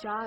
4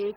1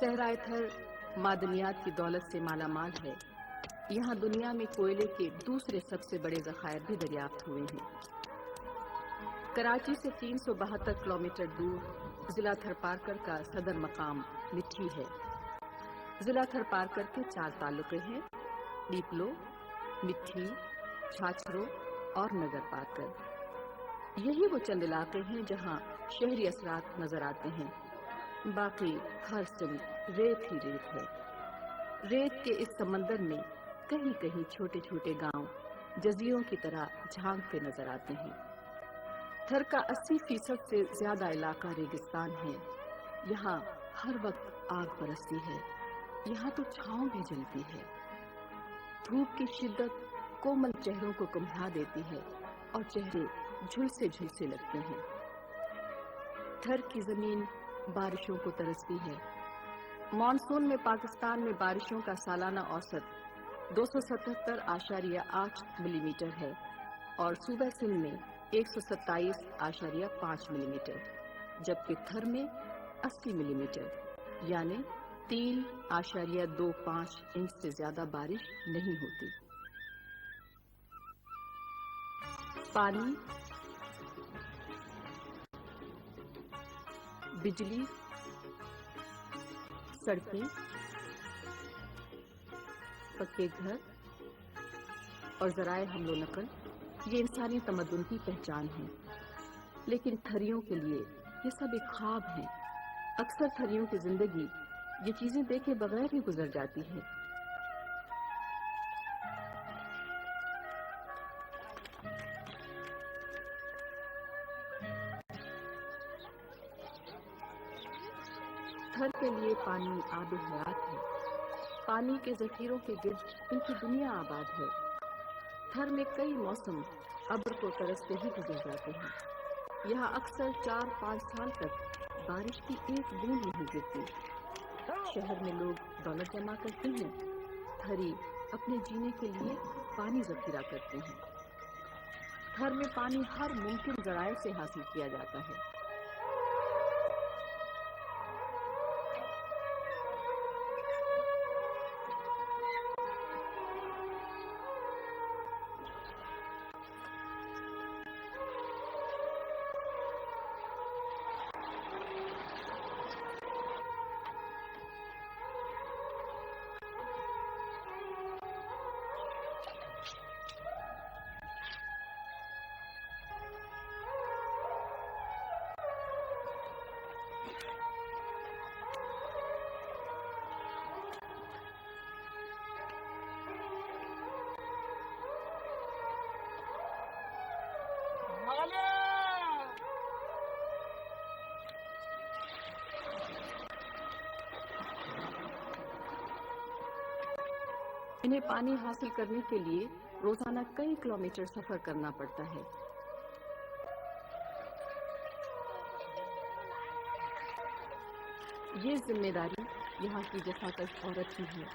صحرائے تھر معدنیات کی دولت سے مالا مال ہے. یہاں دنیا میں کوئلے کے دوسرے سب سے بڑے ذخائر بھی دریافت ہوئے ہیں. کراچی سے 372 کلومیٹر دور ضلع تھرپارکر کا صدر مقام مٹھی ہے. ضلع تھرپارکر کے 4 تعلقے ہیں: ڈیپلو، مٹھی، چھاچھرو اور نگر پارکر. یہی وہ چند علاقے ہیں جہاں شہری اثرات نظر آتے ہیں. باقی ہر سمت ریت ہی ریت ہے. ریت کے اس سمندر میں کہیں کہیں چھوٹے چھوٹے گاؤں جزیروں کی طرح جھانکتے نظر آتے ہیں. تھر کا 80% سے زیادہ علاقہ ریگستان ہے. یہاں ہر وقت آگ برستی ہے. یہاں تو چھاؤں بھی جلتی ہے. دھوپ کی شدت کومل چہروں کو کمبھا دیتی ہے اور چہرے جھلسے جھلسے لگتے ہیں. تھر کی زمین بارشوں کو ترستی ہے. مانسون میں پاکستان میں بارشوں کا سالانہ اوسط 277.8 ملی میٹر ہے اور صوبہ سندھ میں 127.5 ملی میٹر، جبکہ تھر میں 80 ملی میٹر یعنی 3.25 انچ سے زیادہ بارش نہیں ہوتی. پانی، بجلی، سڑکیں، پکے گھر اور ذرائع حمل و نقل یہ انسانی تمدن کی پہچان ہے. لیکن تھریوں کے لیے یہ سب ایک خواب ہے. اکثر تھریوں کی زندگی یہ چیزیں دیکھے بغیر ہی گزر جاتی ہے. تھر کے لیے پانی آب حیات ہے. پانی کے ذخیروں کے گرد ان کی دنیا آباد ہے. تھر میں کئی موسم ابر کو ترستے ہی گزر جاتے ہیں. یہاں اکثر 4-5 سال تک بارش کی ایک بوند نہیں گرتی. شہر میں لوگ دولت جمع کرتے ہیں، تھری اپنے جینے کے لیے پانی ذخیرہ کرتے ہیں. تھر میں پانی ہر ممکن ذرائع سے حاصل کیا جاتا ہے. انہیں پانی حاصل کرنے کے لیے روزانہ کئی کلومیٹر سفر کرنا پڑتا ہے. یہ ذمہ داری یہاں کی جفاکش عورت کی ہے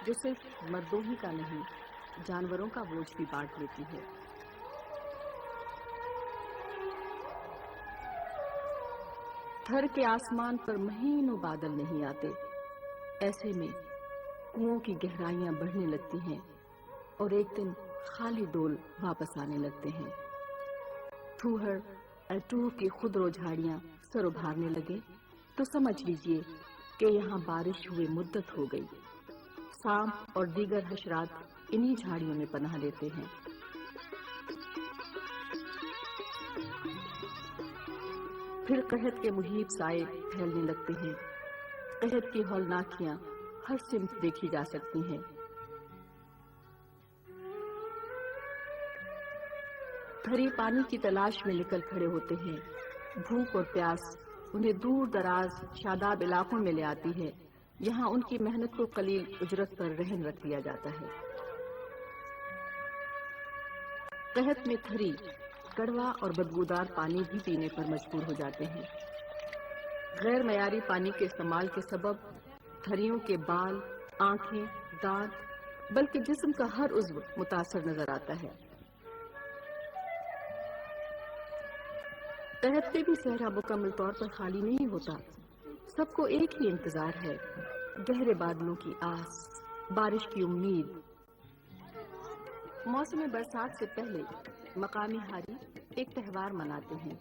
جو صرف مردوں ہی کا نہیں جانوروں کا بوجھ بھی بانٹ لیتی ہے. تھر کے آسمان پر مہینوں بادل نہیں آتے. ایسے میں کنووں کی گہرائیاں بڑھنے لگتی ہیں اور ایک دن خالی ڈول واپس آنے لگتے ہیں. تھوہر اور ٹوہ کی خودرو جھاڑیاں سر ابھارنے لگے تو سمجھ لیجئے کہ یہاں بارش ہوئے مدت ہو گئی. سانپ اور دیگر حشرات انہی جھاڑیوں میں پناہ لیتے ہیں. پھر قحط کے مہیب سائے پھیلنے لگتے ہیں. قحط کی ہولناکیاں ہر سمت دیکھی جا سکتی ہیں. تھری پانی کی تلاش میں نکل کھڑے ہوتے ہیں. بھوک اور پیاس انہیں دور دراز شاداب علاقوں میں لے آتی ہے. یہاں ان کی محنت کو قلیل اجرت پر رہن رکھ دیا جاتا ہے. قحط میں تھری کڑوا اور بدبودار پانی بھی پینے پر مجبور ہو جاتے ہیں. غیر معیاری پانی کے استعمال کے سبب تھریوں کے بال، آنکھیں، دانت بلکہ جسم کا ہر عضو متاثر نظر آتا ہے. قحط پہ بھی صحرا مکمل طور پر خالی نہیں ہوتا. سب کو ایک ہی انتظار ہے، گہرے بادلوں کی آس، بارش کی امید۔ موسم برسات سے پہلے مقامی ہاری ایک تہوار مناتے ہیں،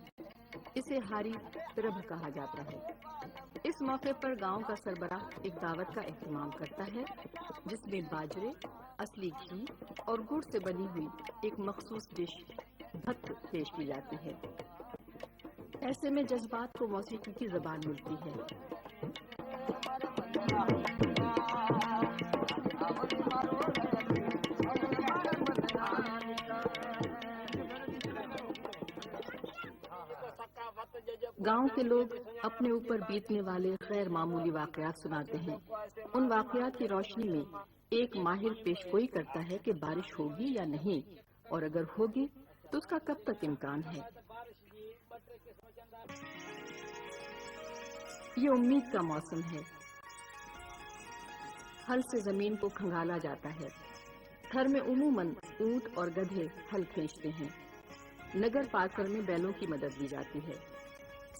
اسے ہاری پرب کہا جاتا ہے۔ اس موقع پر گاؤں کا سربراہ ایک دعوت کا اہتمام کرتا ہے جس میں باجرے، اصلی گھی اور گڑ سے بنی ہوئی ایک مخصوص ڈش بھت پیش کی جاتی ہے۔ ایسے میں جذبات کو موسیقی کی زبان ملتی ہے۔ گاؤں کے لوگ اپنے اوپر بیتنے والے غیر معمولی واقعات سناتے ہیں۔ ان واقعات کی روشنی میں ایک ماہر پیش گوئی کرتا ہے کہ بارش ہوگی یا نہیں، اور اگر ہوگی تو اس کا کب تک امکان ہے۔ یہ امید کا موسم ہے۔ ہل سے زمین کو کھنگالا جاتا ہے۔ تھر میں عموماً اونٹ اور گدھے ہل کھینچتے ہیں۔ نگر پارکر میں بیلوں کی مدد لی جاتی ہے۔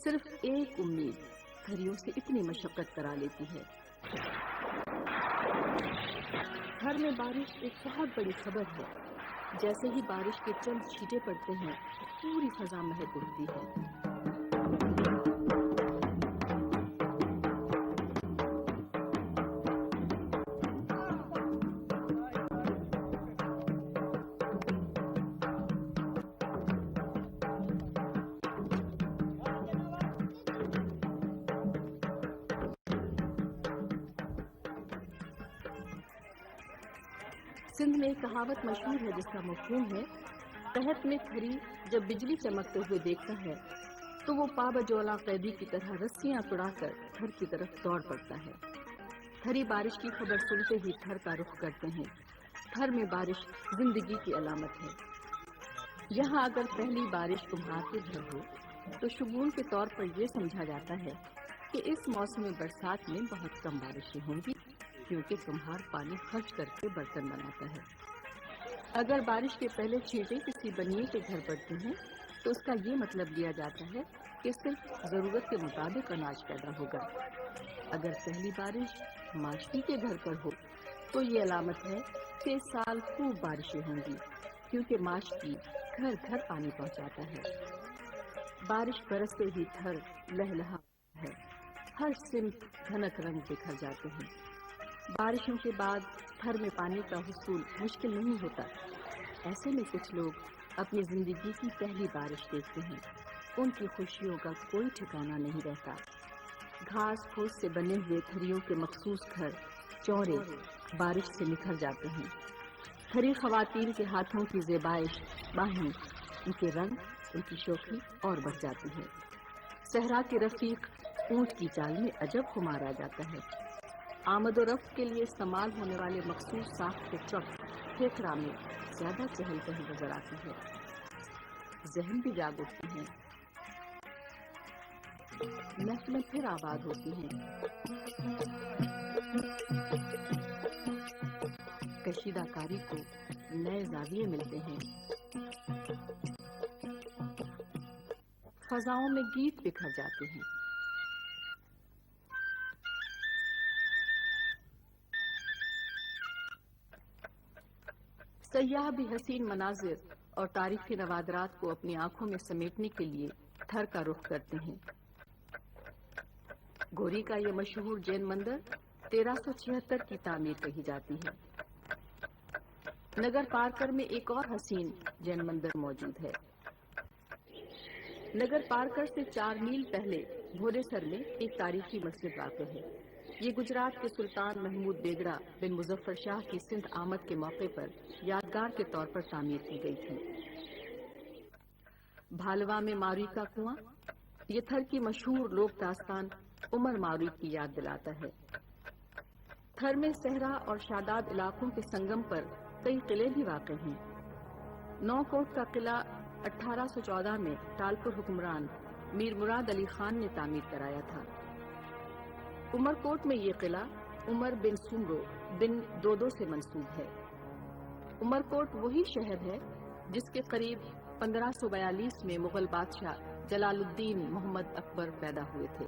صرف ایک امید تھریوں سے اتنی مشقت کرا لیتی ہے۔ گھر میں بارش ایک بہت بڑی خبر ہے۔ جیسے ہی بارش کے چند چھینٹے پڑتے ہیں، پوری فضا مہک اٹھتی ہے۔ سندھ میں ایک کہاوت مشہور ہے جس کا مفہوم ہے، قحط میں تھری جب بجلی چمکتے ہوئے دیکھتا ہے تو وہ پابجولہ قیدی کی طرح رسیاں توڑا کر تھر کی طرف دوڑ پڑتا ہے۔ تھری بارش کی خبر سنتے ہی تھر کا رخ کرتے ہیں۔ تھر میں بارش زندگی کی علامت ہے۔ یہاں اگر پہلی بارش کمہار کے گھر ہو تو شگون کے طور پر یہ سمجھا جاتا ہے کہ اس موسم برسات میں بہت کم بارشیں ہوں گی، کیونکہ کمہار پانی خرچ کر کے برتن بناتا ہے۔ اگر بارش کے پہلے چھینٹے کسی بنیے کے گھر پڑتے ہیں تو اس کا یہ مطلب لیا جاتا ہے کہ صرف ضرورت کے مطابق اناج پیدا ہوگا۔ اگر پہلی بارش ماشٹی کے گھر پر ہو تو یہ علامت ہے کہ اس سال خوب بارشیں ہوں گی، کیونکہ ماشٹی گھر گھر پانی پہنچاتا ہے۔ بارش برستے ہی تھر لہلہا ہے، ہر سمت گھنک رنگ بکھر جاتے ہیں۔ بارشوں کے بعد تھر میں پانی کا حصول مشکل نہیں ہوتا۔ ایسے میں کچھ لوگ اپنی زندگی کی پہلی بارش دیکھتے ہیں۔ ان کی خوشیوں کا کوئی ٹھکانہ نہیں رہتا۔ گھاس پھوس سے بنے ہوئے تھریوں کے مخصوص گھر چورے بارش سے نکھر جاتے ہیں۔ تھری خواتین کے ہاتھوں کی زیبائش باہیں، ان کے رنگ، ان کی شوخی اور بڑھ جاتی ہے۔ صحرا کے رفیق اونٹ کی چال میں عجب خمار آ جاتا ہے۔ آمد و رفت کے لیے استعمال ہونے والے مخصوص ساخت کے ٹرک کھیکڑا میں زیادہ چہل پہل نظر آتی ہے۔ ذہن بھی جاگ اٹھتے ہیں، محفلیں پھر آباد ہوتی ہیں۔ کشیدہ کاری کو نئے زاویے ملتے ہیں۔ فضاؤں میں گیت بکھر جاتے ہیں۔ سیاح بھی حسین مناظر اور تاریخی نوادرات کو اپنی آنکھوں میں سمیٹنے کے لیے تھر کا رخ کرتے ہیں۔ گوری کا یہ مشہور جین مندر 1376 کی تعمیر کہی جاتی ہے۔ نگر پارکر میں ایک اور حسین جین مندر موجود ہے۔ نگر پارکر سے 4 میل پہلے بھورے سر میں ایک تاریخی مسجد واقع ہے۔ یہ گجرات کے سلطان محمود بیگڑا بن مظفر شاہ کی سندھ آمد کے موقع پر یادگار کے طور پر تعمیر کی گئی تھی۔ بھالوا میں ماروی کا کنواں یہ تھر کی مشہور لوک داستان عمر ماروی کی یاد دلاتا ہے۔ تھر میں صحرا اور شاداب علاقوں کے سنگم پر کئی قلعے بھی واقع ہیں۔ نو کوٹ کا قلعہ 1814 میں تالپور حکمران میر مراد علی خان نے تعمیر کرایا تھا۔ عمر کوٹ میں یہ قلعہ عمر بن سمرو بن دودو سے منسوب ہے۔ عمر کوٹ وہی شہر ہے جس کے قریب 1542 میں مغل بادشاہ جلال الدین محمد اکبر پیدا ہوئے تھے۔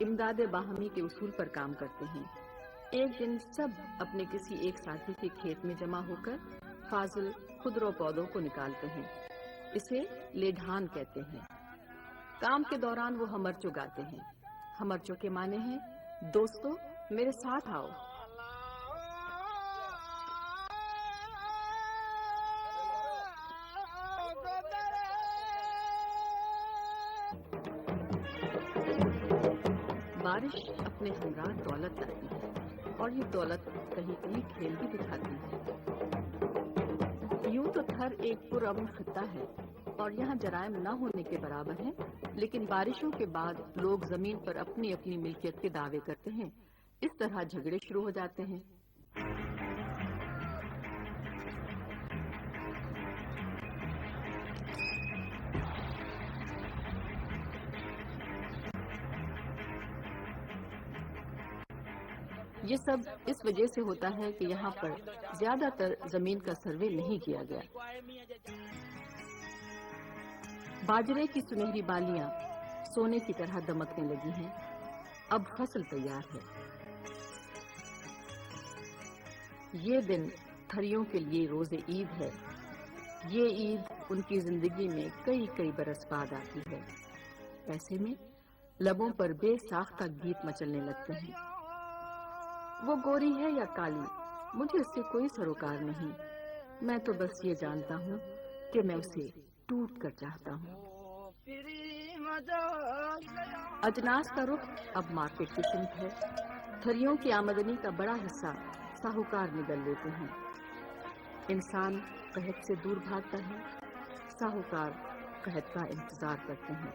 امداد باہمی کے اصول پر کام کرتے ہیں۔ ایک دن سب اپنے کسی ایک ساتھی کے کھیت میں جمع ہو کر فاضل خودرو پودوں کو نکالتے ہیں۔ اسے لیڈھان کہتے ہیں۔ کام کے دوران وہ ہمرچو گاتے ہیں۔ ہمرچو کے معنی ہیں دوستو میرے ساتھ آؤ۔ بارش اپنے ہمراہ دولت لاتی ہے اور یہ دولت کہیں کہیں کھیل بھی دکھاتی ہے۔ یوں تو تھر ایک پرامن خطہ ہے اور یہاں جرائم نہ ہونے کے برابر ہیں، لیکن بارشوں کے بعد لوگ زمین پر اپنی اپنی ملکیت کے دعوے کرتے ہیں۔ اس طرح جھگڑے شروع ہو جاتے ہیں۔ یہ سب اس وجہ سے ہوتا ہے کہ یہاں پر زیادہ تر زمین کا سروے نہیں کیا گیا۔ باجرے کی سنہری بالیاں سونے کی طرح دمکنے لگی ہیں۔ اب فصل تیار ہے۔ یہ دن تھریوں کے لیے روز عید ہے۔ یہ عید ان کی زندگی میں کئی برس بعد آتی ہے۔ ایسے میں لبوں پر بے ساختہ گیت مچلنے لگتے ہیں۔ وہ گوری ہے یا کالی، مجھے اس سے کوئی سروکار نہیں، میں تو بس یہ جانتا ہوں کہ میں اسے ٹوٹ کر چاہتا ہوں۔ اجناس کا رخ اب مارکیٹ کی سمت ہے۔ تھریوں کی آمدنی کا بڑا حصہ ساہوکار نگل لیتے ہیں۔ انسان قحط سے دور بھاگتا ہے، ساہوکار قحط کا انتظار کرتے ہیں۔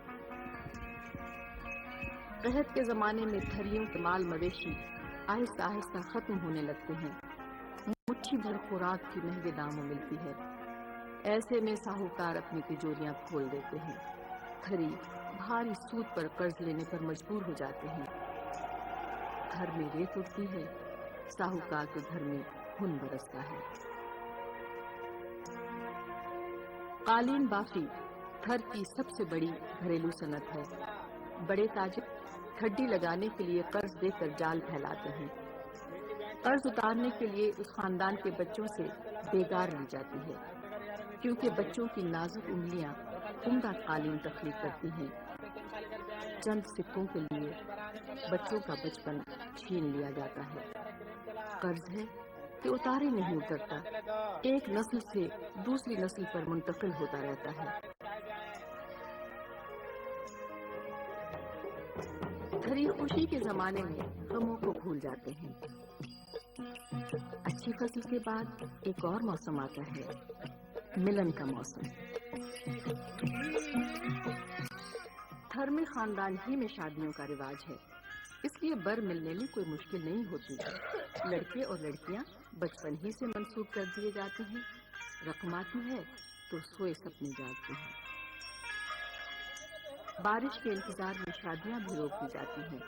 قحط کے زمانے میں تھریوں کے مال مویشی آہستہ آہستہ ختم ہونے لگتے ہیں۔ مٹھی بھر خوراک کی مہنگے داموں ملتی ہے۔ ایسے میں ساہوکار اپنی تجوریاں کھول دیتے ہیں۔ تھری بھاری سود پر قرض لینے پر مجبور ہو جاتے ہیں۔ گھر میں ریت اٹھتی ہے، ساہوکار کے گھر میں خون برستا ہے۔ قالین بافی تھر کی سب سے بڑی گھریلو صنعت ہے۔ بڑے تاجر کھڈی لگانے کے لیے قرض دے کر جال پھیلاتے ہیں۔ قرض اتارنے کے لیے اس خاندان کے بچوں سے بیگار لی جاتی ہے، کیونکہ بچوں کی نازک انگلیاں عمدہ قالین تخلیق کرتی ہیں۔ چند سکوں کے لیے بچوں کا بچپن چھین لیا جاتا ہے۔ قرض ہے کہ اتارے نہیں اترتا، ایک نسل سے دوسری نسل پر منتقل ہوتا رہتا ہے۔ تھری خوشی کے زمانے میں غموں کو بھول جاتے ہیں۔ اچھی فصل کے بعد ایک اور موسم آتا ہے، ملن کا موسم۔ تھر میں خاندان ہی میں شادیوں کا رواج ہے، اس لیے بر ملنے میں کوئی مشکل نہیں ہوتی۔ لڑکے اور لڑکیاں بچپن ہی سے منسوب کر دیے جاتے ہیں۔ رقم آتی ہے تو سوئے سپنے جاگتے ہیں۔ بارش کے انتظار میں شادیاں بھی روک دی جاتی ہیں۔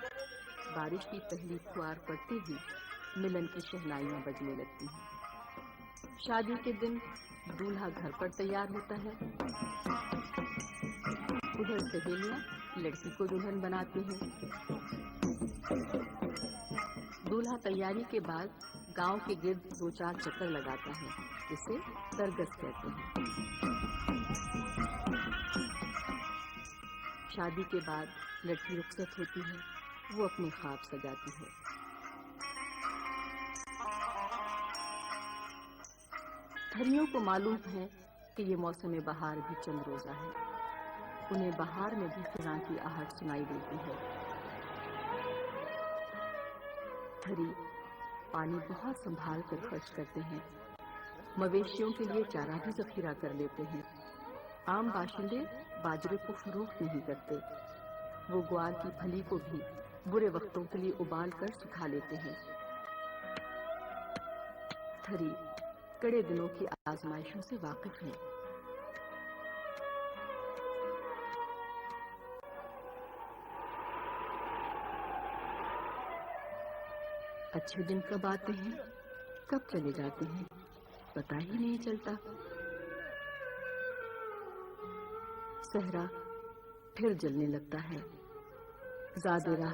بارش کی پہلی فوار پڑتے ہی ملن کی شہنائیاں بجنے لگتی ہیں۔ شادی کے دن دولہا گھر پر تیار ہوتا ہے۔ ادھر سہیلیاں لڑکی کو دلہن بناتی ہیں۔ دولہا تیاری کے بعد گاؤں کے گرد 2-4 چکر لگاتا ہے، اسے درگس کہتے ہیں۔ شادی کے بعد لڑکی رخصت ہوتی ہے، وہ اپنے خواب سجاتی ہے۔ تھریوں کو معلوم ہے کہ یہ موسم بہار بھی چند روزہ ہے۔ انہیں بہار میں بھی خزاں کی آہٹ سنائی دیتی ہے۔ تھری پانی بہت سنبھال کر خرچ کرتے ہیں۔ مویشیوں کے لیے چارہ بھی ذخیرہ کر لیتے ہیں۔ عام باشندے باجرے کو فروخت نہیں کرتے، وہ گوار کی پھلی کو بھی برے وقتوں کے لیے ابال کر سکھا لیتے ہیں۔ تھری کڑے دنوں کی آزمائشوں سے واقف ہیں۔ اچھے دن کب آتے ہیں، کب چلے جاتے ہیں، پتہ ہی نہیں چلتا۔ صحرا پھر جلنے لگتا ہے۔ زاد راہ